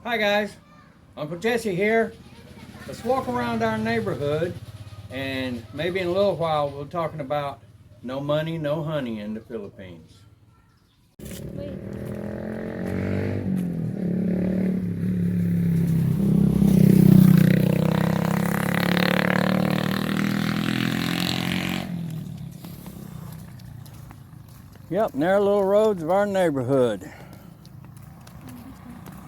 Hi guys, Uncle Jesse here. Let's walk around our neighborhood and maybe in a little while we're talking about no money, no honey in the Philippines. Wait. Yep, narrow little roads of our neighborhood.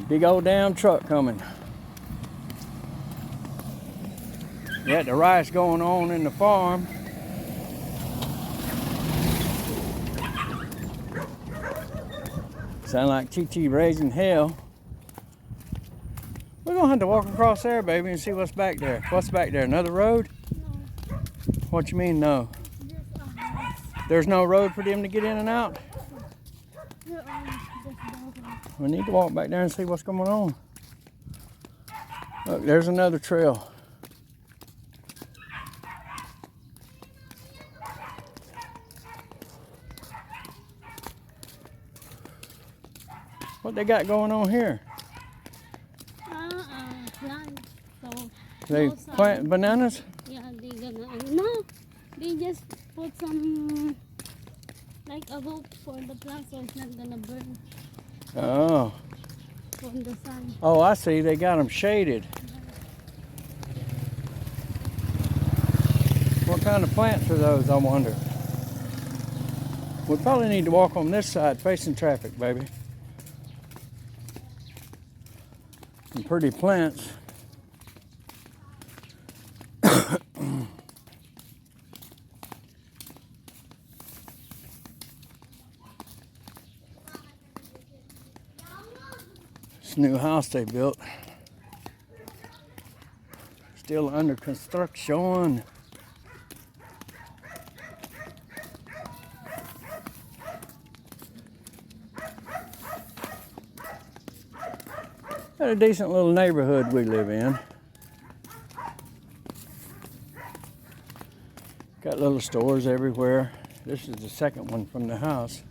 Big old damn truck coming. Got the rice going on in the farm. Sound like Chi-Chi raising hell. We're gonna have to walk across there, baby, and see what's back there. What's back there? Another road? No. What you mean, no? Just a house. There's no road for them to get in and out? Just building. We need to walk back there and see what's going on. Look, there's another trail. What they got going on here? Plants. So They no sun. plant bananas? Yeah, they gonna no. They just put some like a rope for the plant so it's not gonna burn Oh. from the sun. Oh, I see. They got them shaded. What kind of plants are those, I wonder? We probably need to walk on this side facing traffic, baby. Some pretty plants. This new house they built. Still under construction. Got a decent little neighborhood we live in. Got little stores everywhere. This is the second one from the house.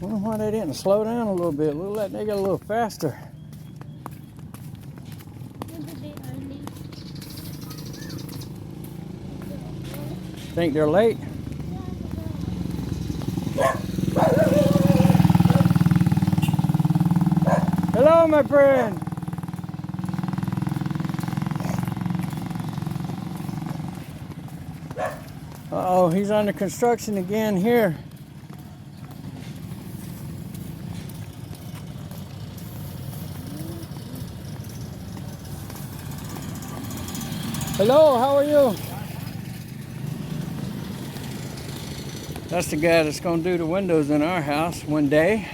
Wonder why they didn't slow down a little bit. Look like they got a little faster. Maybe they are late. Think they're late? Hello, my friend. Uh-oh, he's under construction again here. Hello, how are you? That's the guy that's gonna do the windows in our house one day.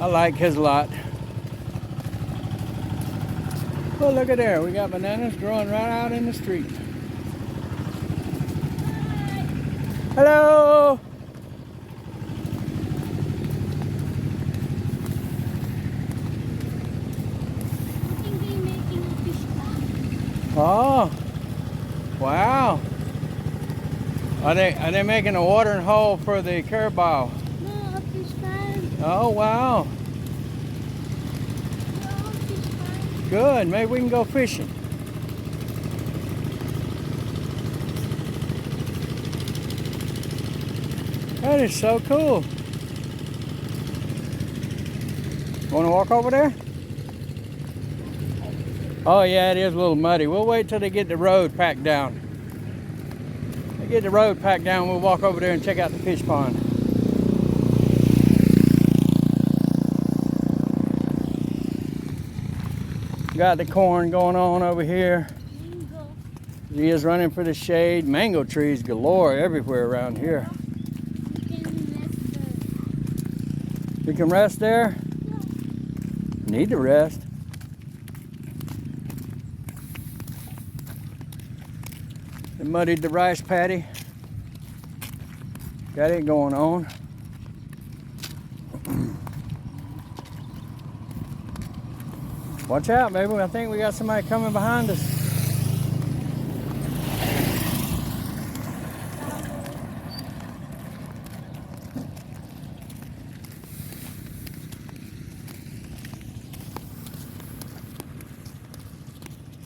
I like his lot. Oh, look at there. We got bananas growing right out in the street. Hello. I think they're making a fish pond. Oh, wow. Are they making a watering hole for the carabao? No, a fish pond. Oh, wow. No, fish pond. Good. Maybe we can go fishing. That is so cool. Want to walk over there? Oh yeah, it is a little muddy. We'll wait till they get the road packed down. They get the road packed down, we'll walk over there and check out the fish pond. Got the corn going on over here. Mango. He is running for the shade. Mango trees galore everywhere around here. We can rest there. You can rest there? Need to rest. They muddied the rice paddy. Got it going on. Watch out, baby. I think we got somebody coming behind us.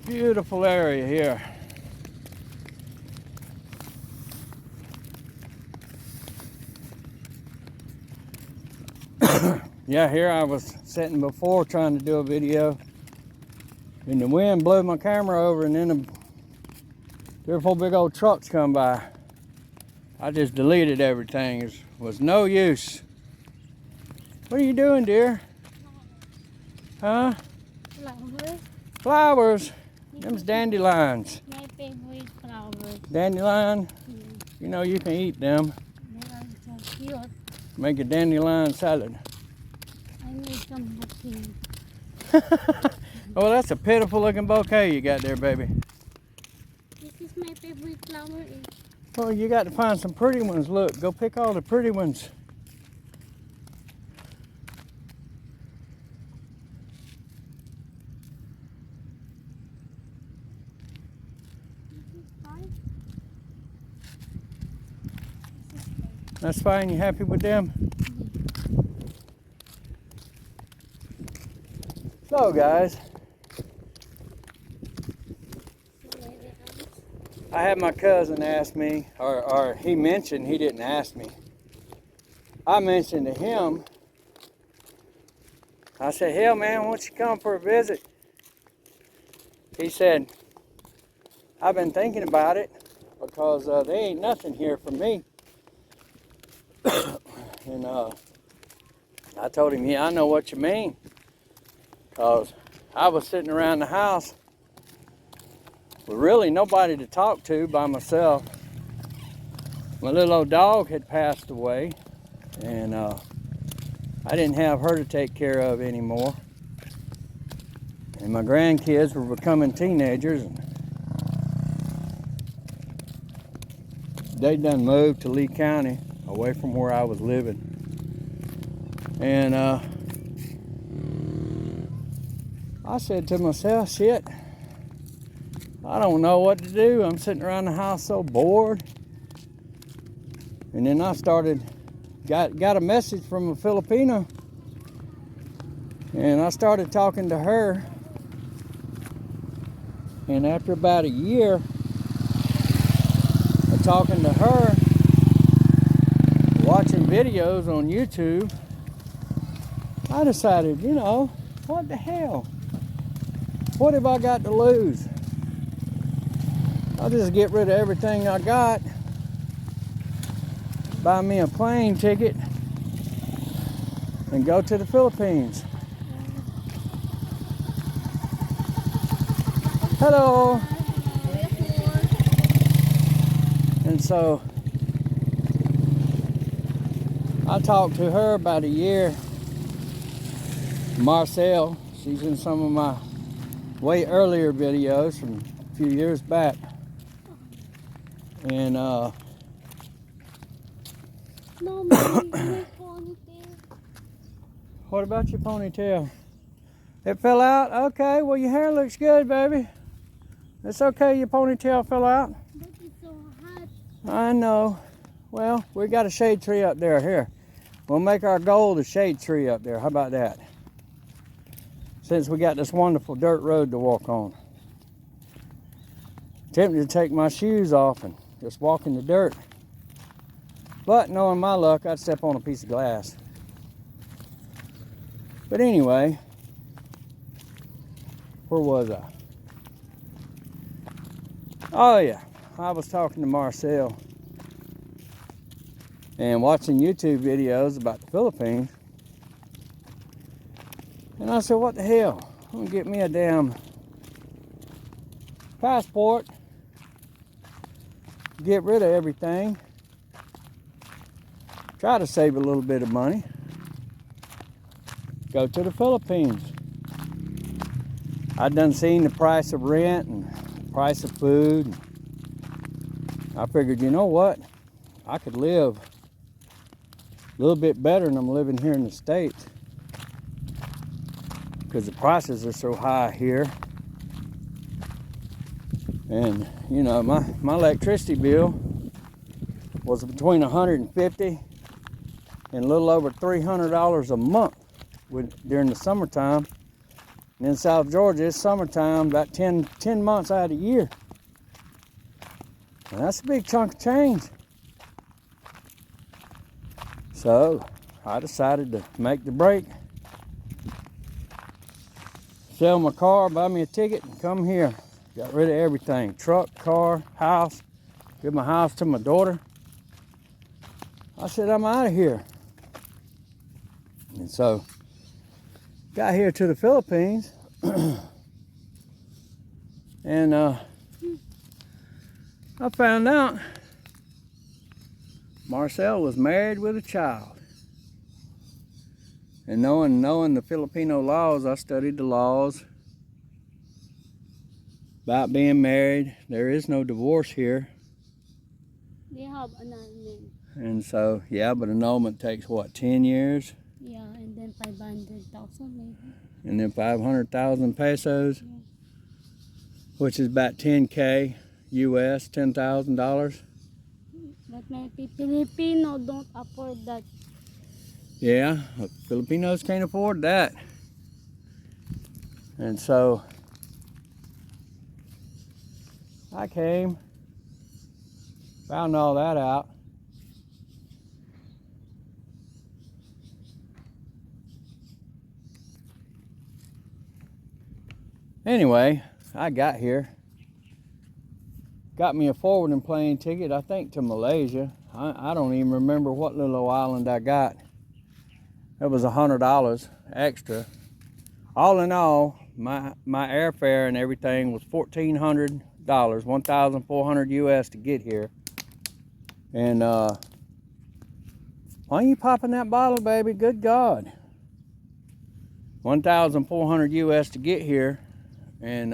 Beautiful area here. Yeah, here I was sitting before trying to do a video, and the wind blew my camera over, and then 3 or 4 big old trucks come by. I just deleted everything. It was no use. What are you doing, dear? Huh? Flowers. Flowers. Them's dandelions. My favorite flowers. Dandelion. Yeah. You know you can eat them. They are so cute. Make a dandelion salad. I made some bouquet. Oh, that's a pitiful looking bouquet you got there, baby. This is my favorite flower. Well, you got to find some pretty ones. Look, go pick all the pretty ones. That's fine. You happy with them? So, guys, I had my cousin ask me, or he mentioned, he didn't ask me. I mentioned to him, I said, hell, man, why don't you come for a visit? He said, I've been thinking about it because there ain't nothing here for me. And I told him, yeah, I know what you mean. Because I was sitting around the house with really nobody to talk to by myself. My little old dog had passed away, and I didn't have her to take care of anymore. And my grandkids were becoming teenagers. And they done moved to Lee County, away from where I was living. And I said to myself, shit, I don't know what to do. I'm sitting around the house so bored. And then I got a message from a Filipino. And I started talking to her. And after about a year of talking to her, watching videos on YouTube, I decided, you know, what the hell? What have I got to lose? I'll just get rid of everything I got, buy me a plane ticket, and go to the Philippines. Hello. And so I talked to her about a year. Marcel, she's in some of my way earlier videos from a few years back. And No, mommy, my ponytail. what about your ponytail? It fell out? Okay, well your hair looks good, baby. It's okay your ponytail fell out. But it's so hot. I know. Well, we got a shade tree up there. Here, we'll make our goal the shade tree up there. How about that? Since we got this wonderful dirt road to walk on. Tempted to take my shoes off and just walk in the dirt. But knowing my luck, I'd step on a piece of glass. But anyway, where was I? Oh yeah, I was talking to Marcel and watching YouTube videos about the Philippines. And I said, what the hell? I'm gonna get me a damn passport, get rid of everything, try to save a little bit of money, go to the Philippines. I done seen the price of rent and the price of food. I figured, you know what? I could live a little bit better than I'm living here in the States. because the prices are so high here. And you know, my electricity bill was between $150 and a little over $300 a month during the summertime. And in South Georgia, it's summertime about 10 months out of the year. And that's a big chunk of change. So I decided to make the break, sell my car, buy me a ticket, and come here. Got rid of everything. Truck, car, house. Give my house to my daughter. I said, I'm out of here. And so, got here to the Philippines. And I found out Marcel was married with a child. And knowing the Filipino laws, I studied the laws about being married. There is no divorce here. They have annulment. And so, yeah, but annulment takes what, 10 years? Yeah, and then 500,000 maybe. And then 500,000 pesos, Yeah. which is about 10K US, $10,000. But maybe Filipino don't afford that. Yeah, Filipinos can't afford that. And so I came, found all that out. Anyway, I got here, got me a forwarding plane ticket, I think to Malaysia. I don't even remember what little island I got. It was $100 extra. All in all, my airfare and everything was $1,400, $1,400 US to get here. And why are you popping that bottle, baby? Good God. $1,400 US to get here. And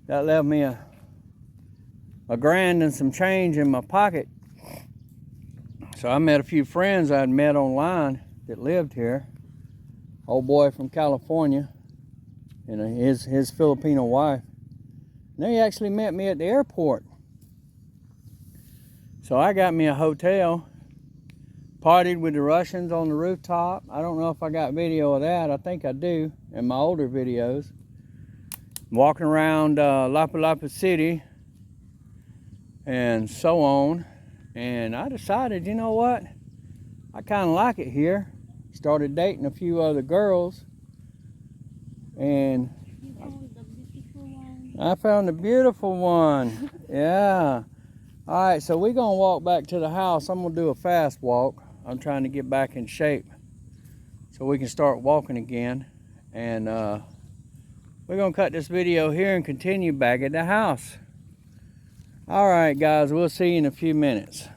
that left me a grand and some change in my pocket. So I met a few friends I'd met online that lived here. Old boy from California and his Filipino wife. And they actually met me at the airport. So I got me a hotel, partied with the Russians on the rooftop. I don't know if I got video of that. I think I do in my older videos. Walking around Lapu-Lapu City and so on. And I decided, you know what? I kind of like it here. Started dating a few other girls. And You found the beautiful one. I found a beautiful one. Yeah. All right, so we're going to walk back to the house. I'm going to do a fast walk. I'm trying to get back in shape so we can start walking again. And we're going to cut this video here and continue back at the house. All right, guys, we'll see you in a few minutes.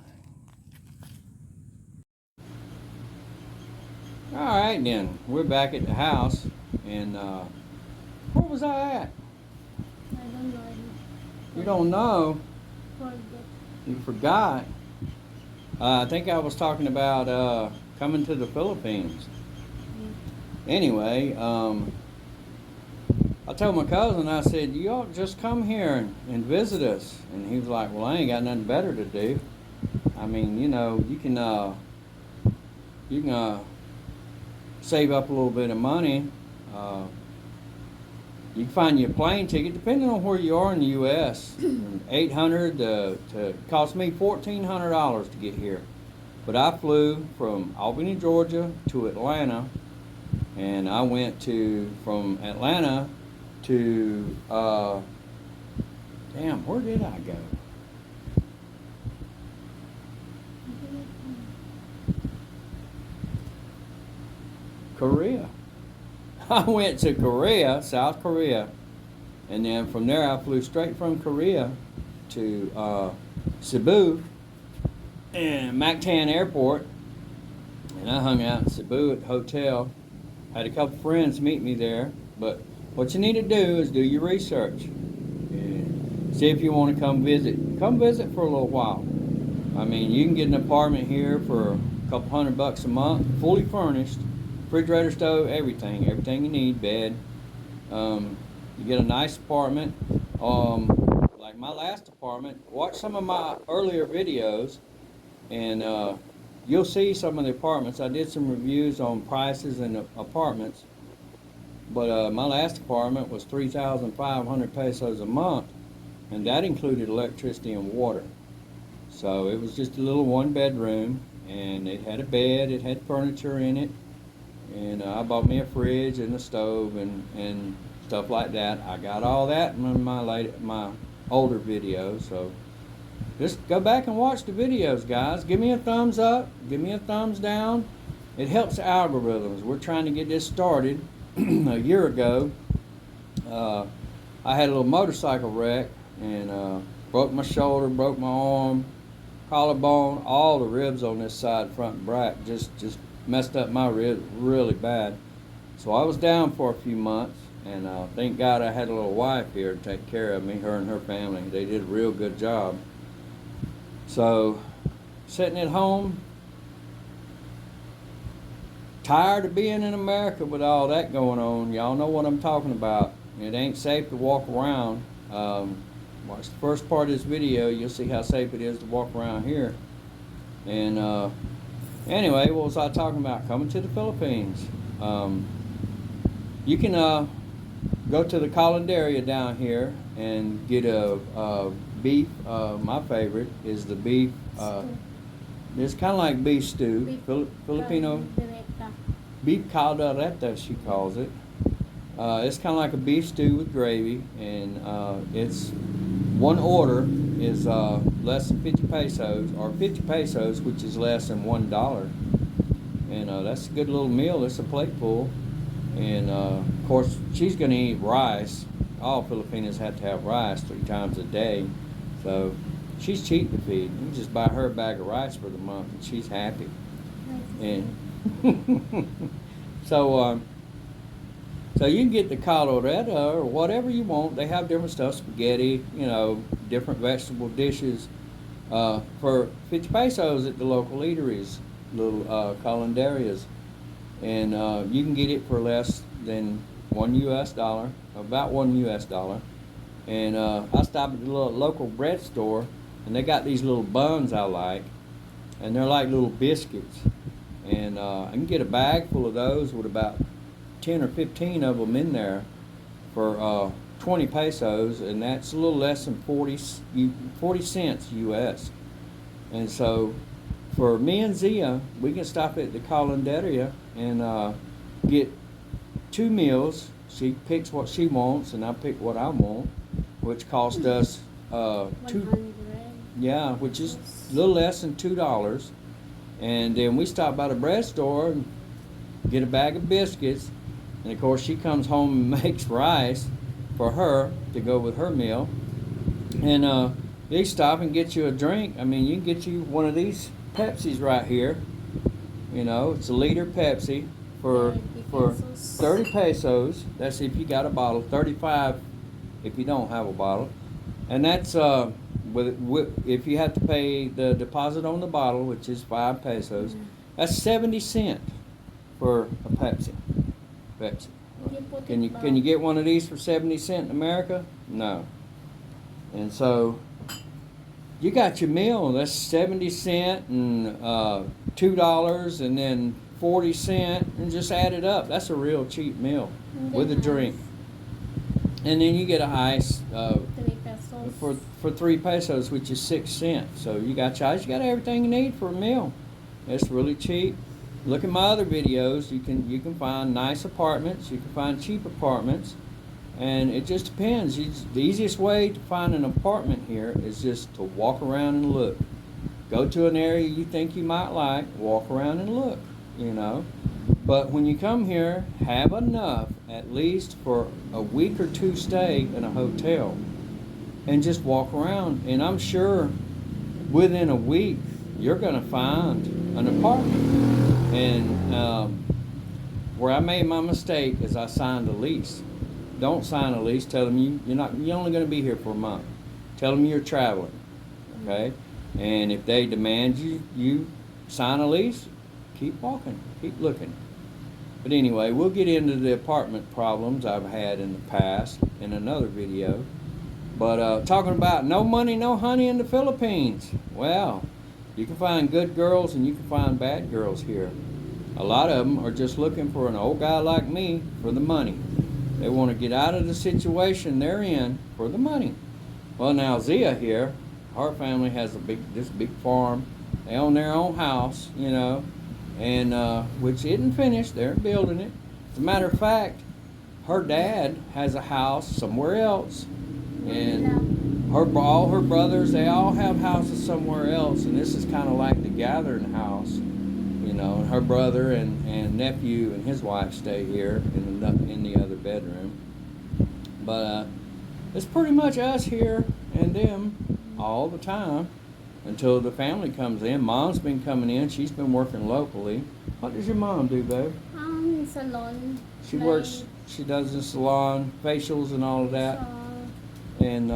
All right, then. We're back at the house. And where was I at? I don't know. You don't know? Forget. You forgot. I think I was talking about coming to the Philippines. Anyway, I told my cousin, I said, you ought to just come here and visit us. And he was like, well, I ain't got nothing better to do. I mean, you know, you can save up a little bit of money. You can find you a plane ticket, depending on where you are in the U.S. $800 to cost me $1,400 to get here. But I flew from Albany, Georgia to Atlanta, and I went from Atlanta to where did I go? Korea. I went to Korea, South Korea, and then from there I flew straight from Korea to Cebu and Mactan Airport, and I hung out in Cebu at the hotel. Had a couple friends meet me there, but what you need to do is do your research and see if you want to come visit. Come visit for a little while. I mean, you can get an apartment here for a couple $100 a month, fully furnished refrigerator, stove, everything you need, bed. You get a nice apartment. Like my last apartment, watch some of my earlier videos, and you'll see some of the apartments. I did some reviews on prices and apartments, but my last apartment was 3,500 pesos a month, and that included electricity and water. So it was just a little one bedroom, and it had a bed, it had furniture in it, and I bought me a fridge and a stove and stuff like that. I got all that in my older videos, so just go back and watch the videos, guys. Give me a thumbs up, give me a thumbs down. It helps the algorithms. We're trying to get this started. A year ago, I had a little motorcycle wreck and broke my shoulder, broke my arm, collarbone, all the ribs on this side, front and back, just messed up my ribs really bad. So I was down for a few months, and thank God I had a little wife here to take care of me, her and her family. They did a real good job. So, sitting at home, tired of being in America with all that going on. Y'all know what I'm talking about. It ain't safe to walk around. Watch the first part of this video, you'll see how safe it is to walk around here. And anyway, what was I talking about? Coming to the Philippines. You can go to the calendaria down here and get a beef. My favorite is the beef. It's kind of like beef stew. Filipino beef caldereta, she calls it. It's kind of like a beef stew with gravy, and it's one order is less than 50 pesos, or 50 pesos, which is less than $1. And that's a good little meal. It's a plate full. And of course, she's going to eat rice. All Filipinos have to have rice 3 times a day. So she's cheap to feed. You just buy her a bag of rice for the month, and she's happy. And so you can get the caldereta or whatever you want. They have different stuff, spaghetti, different vegetable dishes for 50 pesos at the local eateries, little calendarias. And you can get it for less than $1 US, about $1 US. And I stopped at the local bread store, and they got these little buns I like, and they're like little biscuits. And I can get a bag full of those with about 10 or 15 of them in there for 20 pesos, and that's a little less than 40 cents US. And so for me and Zia, we can stop at the calendaria and get 2 meals. She picks what she wants, and I pick what I want, which cost us which is a little less than $2. And then we stop by the bread store and get a bag of biscuits. And of course, she comes home and makes rice for her to go with her meal. And they stop and get you a drink. I mean, you can get you one of these Pepsis right here. It's a liter Pepsi for 30 pesos. That's if you got a bottle. 35 if you don't have a bottle. And that's if you have to pay the deposit on the bottle, which is 5 pesos. That's 70 cents for a Pepsi. Can you get one of these for 70 cents in America? No. And so you got your meal. That's 70 cents and $2 and then 40 cents, and just add it up. That's a real cheap meal with a drink. And then you get an ice 3 pesos. for 3 pesos, which is 6 cents. So you got your ice. You got everything you need for a meal. It's really cheap. Look at my other videos. You can find nice apartments. You can find cheap apartments, and it just depends. The easiest way to find an apartment here is just to walk around and look. Go to an area you think you might like. Walk around and look. But when you come here, have enough at least for a week or 2 stay in a hotel, and just walk around. And I'm sure within a week you're going to find an apartment. And where I made my mistake is I signed a lease. Don't sign a lease. Tell them you're only going to be here for a month. Tell them you're traveling, okay? And if they demand you sign a lease, keep walking, keep looking. But anyway, we'll get into the apartment problems I've had in the past in another video. But talking about no money, no honey in the Philippines. Well, you can find good girls and you can find bad girls here. A lot of them are just looking for an old guy like me for the money. They want to get out of the situation they're in for the money. Well, now Zia here, her family has this big farm. They own their own house, you know, and which isn't finished. They're building it. As a matter of fact, her dad has a house somewhere else, and all her brothers, they all have houses somewhere else, and this is kind of like the gathering house, you know. And her brother and nephew and his wife stay here in the other bedroom. But it's pretty much us here and them all the time until the family comes in. Mom's been coming in. She's been working locally. What does your mom do, babe? Salon. She works. She does the salon, facials, and all of that, and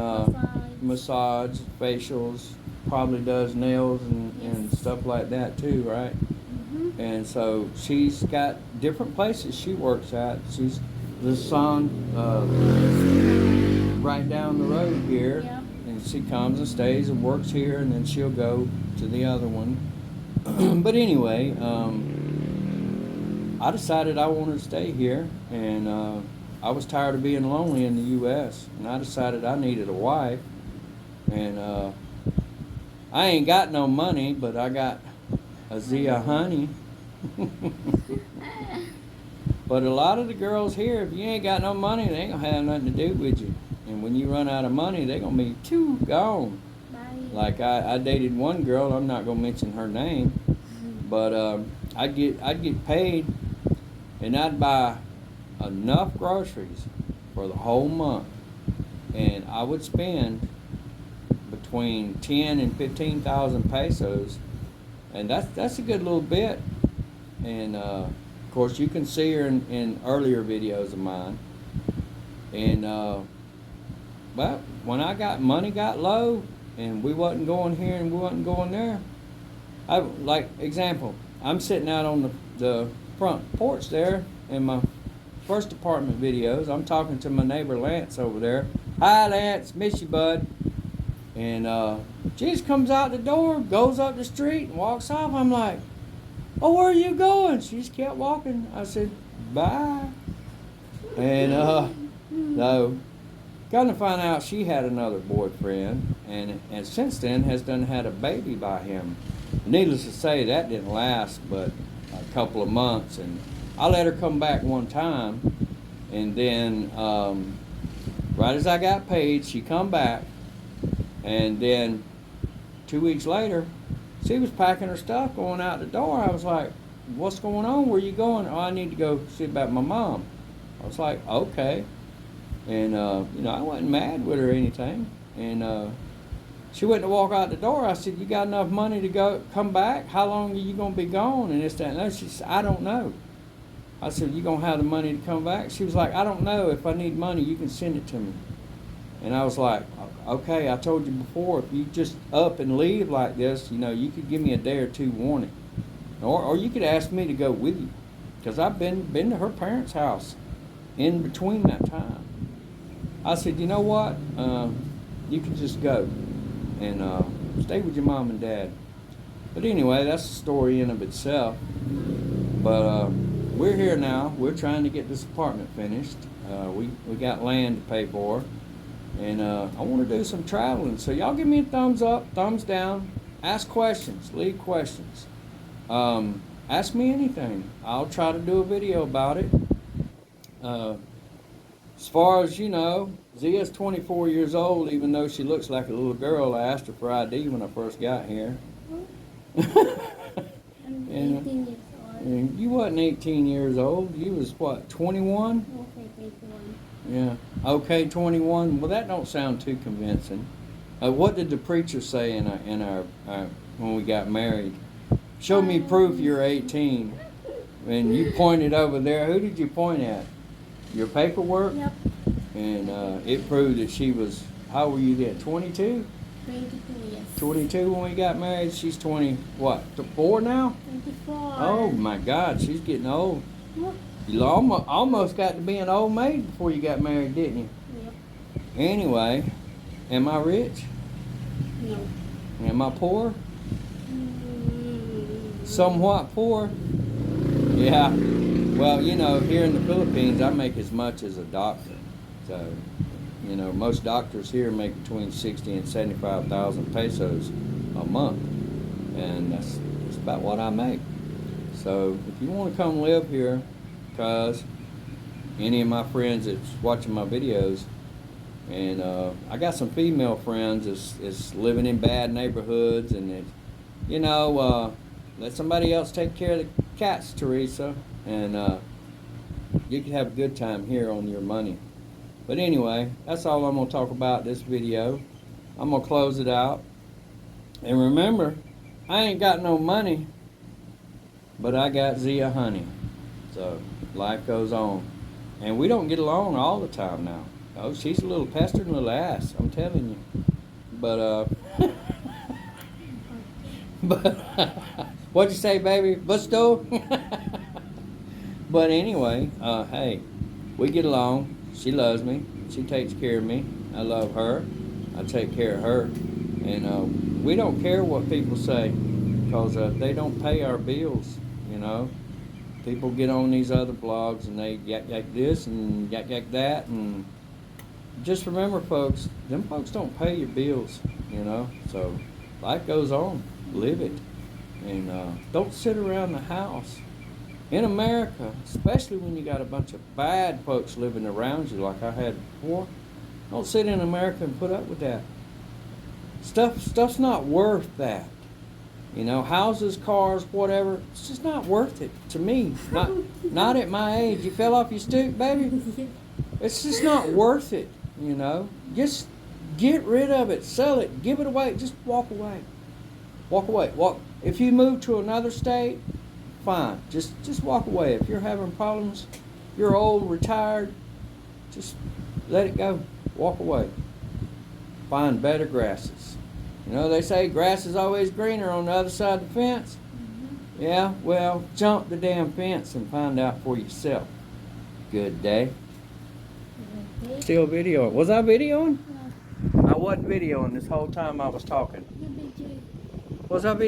massage, facials. Probably does nails and stuff like that too, right? Mm-hmm. And so she's got different places she works at. She's the salon right down the road here. Yep. And she comes and stays and works here, and then she'll go to the other one. But anyway, I decided I wanted to stay here, and I was tired of being lonely in the U.S., and I decided I needed a wife. And I ain't got no money, but I got a Zia honey. But a lot of the girls here, if you ain't got no money, they ain't gonna have nothing to do with you. And when you run out of money, they're gonna be gone. Bye. Like I dated one girl, I'm not gonna mention her name, but I'd get paid, and I'd buy enough groceries for the whole month, and I would spend between 10 and 15,000 pesos, and that's a good little bit. And of course, you can see her in earlier videos of mine. And well, when money got low, and we wasn't going here and we wasn't going there, like example, I'm sitting out on the front porch there in my first apartment videos. I'm talking to my neighbor Lance over there. Hi Lance, miss you, bud. And she just comes out the door, goes up the street, and walks off. I'm like, oh, where are you going? She just kept walking. I said, bye. And no, come to find out she had another boyfriend, and since then has had a baby by him. Needless to say, that didn't last but a couple of months, and I let her come back one time, and then right as I got paid, she come back, and then 2 weeks later, she was packing her stuff, going out the door. I was like, what's going on? Where you going? Oh, I need to go see about my mom. I was like, okay. And, you know, I wasn't mad with her or anything. And she went to walk out the door. I said, you got enough money to come back? How long are you going to be gone? And this, that, and that. She said, I don't know. I said, you going to have the money to come back? She was like, I don't know. If I need money, you can send it to me. And I was like, okay, I told you before, if you just up and leave like this, you know, you could give me a day or two warning. Or you could ask me to go with you. Because I've been to her parents' house in between that time. I said, you know what? You can just go and stay with your mom and dad. But anyway, that's the story in of itself. But we're here now. We're trying to get this apartment finished. We got land to pay for. And I want to do some traveling. So y'all give me a thumbs up, thumbs down. Ask questions. Leave questions. Ask me anything. I'll try to do a video about it. As far as you know, Zia's 24 years old, even though she looks like a little girl. I asked her for ID when I first got here. I'm 18 years old. And you wasn't 18 years old. You was what, 21? Okay, 21. Yeah. Okay, 21. Well, that don't sound too convincing. What did the preacher say in our when we got married? Show me proof you're 18. And you pointed over there. Who did you point at? Your paperwork? Yep. And it proved that she was, how old were you then? 22? 22, yes. 22 when we got married. She's 20, what, 4 now? 24. Oh my God, she's getting old. What? You almost got to be an old maid before you got married, didn't you? Yep. Anyway, am I rich? No. Am I poor? Mm. Somewhat poor? Yeah. Well, you know, here in the Philippines, I make as much as a doctor. So, you know, most doctors here make between 60 and 75,000 pesos a month. And that's about what I make. So, if you want to come live here, because any of my friends that's watching my videos, and I got some female friends that's living in bad neighborhoods, and it, you know, let somebody else take care of the cats, Teresa, and you can have a good time here on your money. But anyway, that's all I'm going to talk about this video. I'm going to close it out. And remember, I ain't got no money, but I got Zia honey. So life goes on. And we don't get along all the time now. Oh, she's a little pestering little ass, I'm telling you. But but what'd you say, baby? Busto? But anyway, hey, we get along. She loves me. She takes care of me. I love her. I take care of her. And we don't care what people say, because they don't pay our bills, you know. People get on these other blogs and they yak this and yak that, and just remember, folks, them folks don't pay your bills, you know. So life goes on. Live it. And don't sit around the house. In America, especially when you got a bunch of bad folks living around you like I had before, don't sit in America and put up with that. Stuff's not worth that. You know, houses, cars, whatever, it's just not worth it to me. Not at my age. You fell off your stoop, baby? It's just not worth it, you know. Just get rid of it, sell it, give it away, just walk away. Walk away. Walk. If you move to another state, fine. Just walk away. If you're having problems, you're old, retired, just let it go. Walk away. Find better grasses. You know, they say grass is always greener on the other side of the fence. Mm-hmm. Yeah, well, jump the damn fence and find out for yourself. Good day. Okay. Still videoing. Was I videoing? No. I wasn't videoing this whole time I was talking. Good day, Jay. Was I videoing?